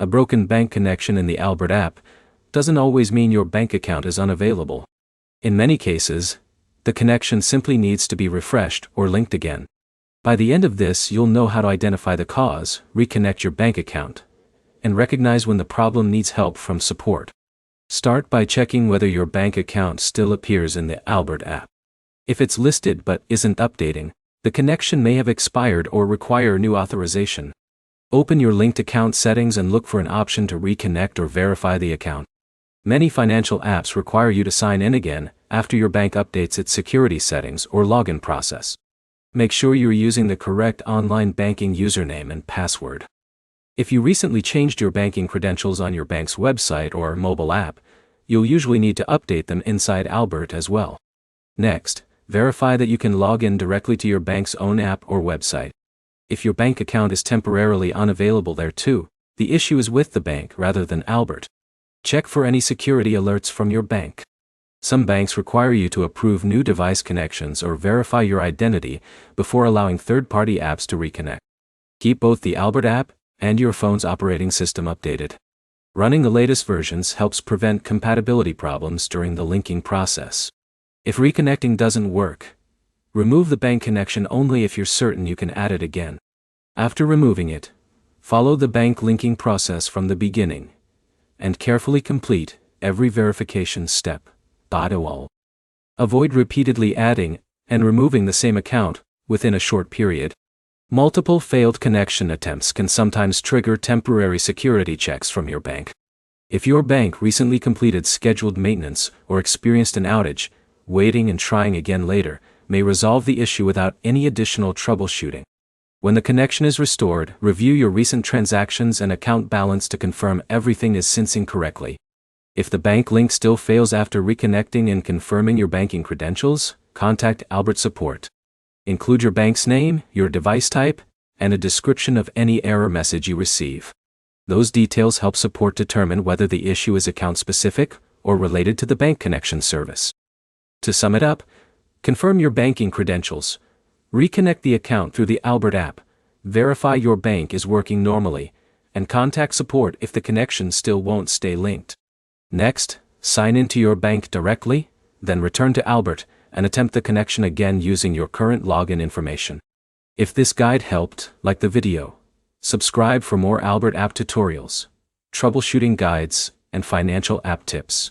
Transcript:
A broken bank connection in the Albert app doesn't always mean your bank account is unavailable. In many cases, the connection simply needs to be refreshed or linked again. By the end of this, you'll know how to identify the cause, reconnect your bank account, and recognize when the problem needs help from support. Start by checking whether your bank account still appears in the Albert app. If it's listed but isn't updating, the connection may have expired or require new authorization. Open your linked account settings and look for an option to reconnect or verify the account. Many financial apps require you to sign in again after your bank updates its security settings or login process. Make sure you're using the correct online banking username and password. If you recently changed your banking credentials on your bank's website or mobile app, you'll usually need to update them inside Albert as well. Next, verify that you can log in directly to your bank's own app or website. If your bank account is temporarily unavailable there too, the issue is with the bank rather than Albert. Check for any security alerts from your bank. Some banks require you to approve new device connections or verify your identity before allowing third-party apps to reconnect. Keep both the Albert app and your phone's operating system updated. Running the latest versions helps prevent compatibility problems during the linking process. If reconnecting doesn't work, remove the bank connection only if you're certain you can add it again. After removing it, follow the bank linking process from the beginning and carefully complete every verification step. Avoid repeatedly adding and removing the same account within a short period. Multiple failed connection attempts can sometimes trigger temporary security checks from your bank. If your bank recently completed scheduled maintenance or experienced an outage, waiting and trying again later may resolve the issue without any additional troubleshooting. When the connection is restored, review your recent transactions and account balance to confirm everything is syncing correctly. If the bank link still fails after reconnecting and confirming your banking credentials, contact Albert Support. Include your bank's name, your device type, and a description of any error message you receive. Those details help support determine whether the issue is account-specific or related to the bank connection service. To sum it up, confirm your banking credentials, reconnect the account through the Albert app, verify your bank is working normally, and contact support if the connection still won't stay linked. Next, sign into your bank directly, then return to Albert and attempt the connection again using your current login information. If this guide helped, like the video. Subscribe for more Albert app tutorials, troubleshooting guides, and financial app tips.